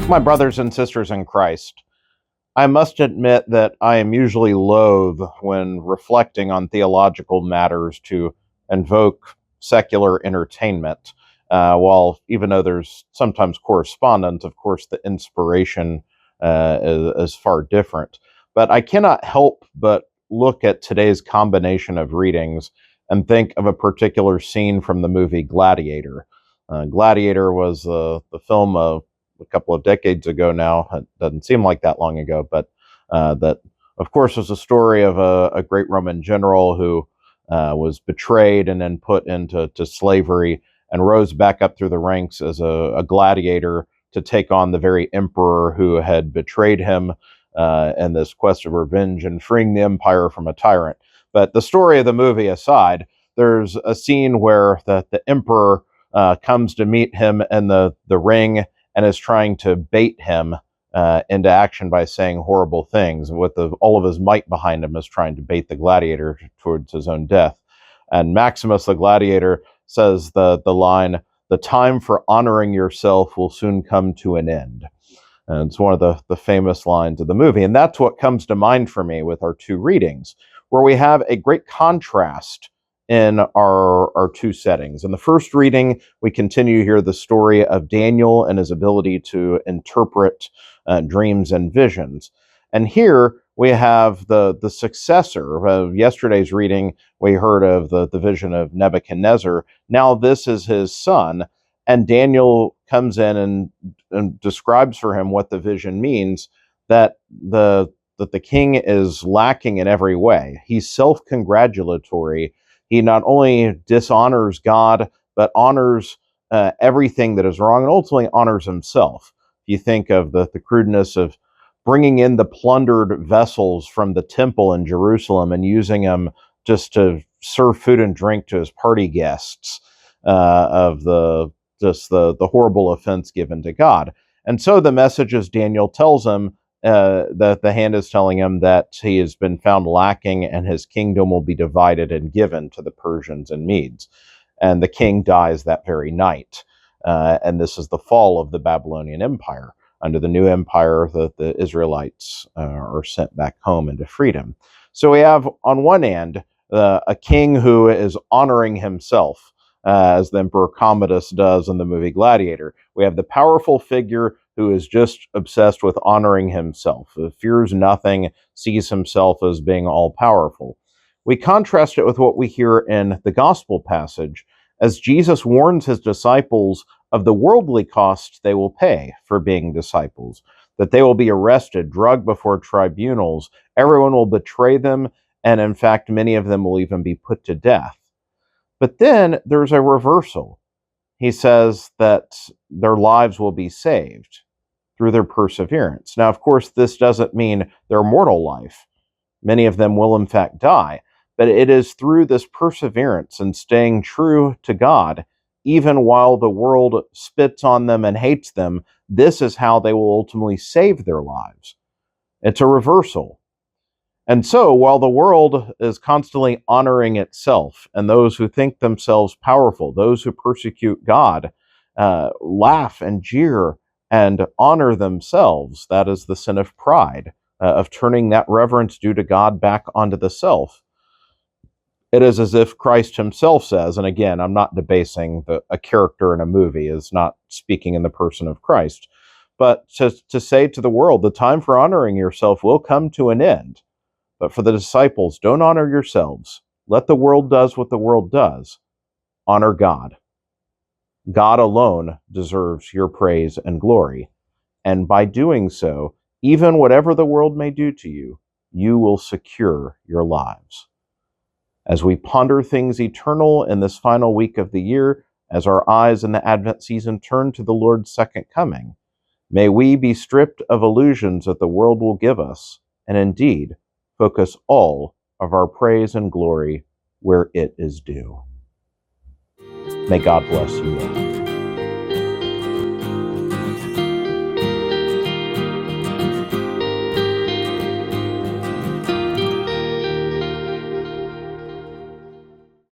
My brothers and sisters in Christ, I must admit that I am usually loath when reflecting on theological matters to invoke secular entertainment. While even though there's sometimes correspondence, of course, the inspiration is far different. But I cannot help but look at today's combination of readings and think of a particular scene from the movie Gladiator. Gladiator was the film of a couple of decades ago now. It doesn't seem like that long ago, but that, of course, was a story of a great Roman general who was betrayed and then put into slavery and rose back up through the ranks as a gladiator to take on the very emperor who had betrayed him in this quest of revenge and freeing the empire from a tyrant. But the story of the movie aside, there's a scene where the emperor comes to meet him in the ring and is trying to bait him into action by saying horrible things. With all of his might behind him, is trying to bait the gladiator towards his own death. And Maximus the gladiator says the line, "The time for honoring yourself will soon come to an end." And it's one of the famous lines of the movie. And that's what comes to mind for me with our two readings, where we have a great contrast in our two settings. In the first reading, we continue here the story of Daniel and his ability to interpret dreams and visions. And here we have the successor of yesterday's reading. We heard of the vision of Nebuchadnezzar. Now this is his son, and Daniel comes in and describes for him what the vision means, that the king is lacking in every way. He's self-congratulatory. He not only dishonors God, but honors everything that is wrong and ultimately honors himself. You think of the crudeness of bringing in the plundered vessels from the temple in Jerusalem and using them just to serve food and drink to his party guests, of the horrible offense given to God. And so the message, as Daniel tells him, that the hand is telling him that he has been found lacking and his kingdom will be divided and given to the Persians and Medes. And the king dies that very night. And this is the fall of the Babylonian Empire. Under the new empire, the Israelites are sent back home into freedom. So we have, on one hand, a king who is honoring himself, as the Emperor Commodus does in the movie Gladiator. We have the powerful figure who is just obsessed with honoring himself, who fears nothing, sees himself as being all-powerful. We contrast it with what we hear in the gospel passage, as Jesus warns his disciples of the worldly costs they will pay for being disciples, that they will be arrested, dragged before tribunals, everyone will betray them, and in fact, many of them will even be put to death. But then there's a reversal. He says that their lives will be saved through their perseverance. Now, of course, this doesn't mean their mortal life. Many of them will, in fact, die. But it is through this perseverance and staying true to God, even while the world spits on them and hates them, this is how they will ultimately save their lives. It's a reversal. And so, while the world is constantly honoring itself, and those who think themselves powerful, those who persecute God, laugh and jeer and honor themselves, that is the sin of pride, of turning that reverence due to God back onto the self. It is as if Christ himself says, and again, I'm not debasing a character in a movie, is not speaking in the person of Christ, but to say to the world, the time for honoring yourself will come to an end. But for the disciples, don't honor yourselves. Let the world does what the world does. Honor God. God alone deserves your praise and glory. And by doing so, even whatever the world may do to you, you will secure your lives. As we ponder things eternal in this final week of the year, as our eyes in the Advent season turn to the Lord's second coming, may we be stripped of illusions that the world will give us, and indeed, focus all of our praise and glory where it is due. May God bless you all.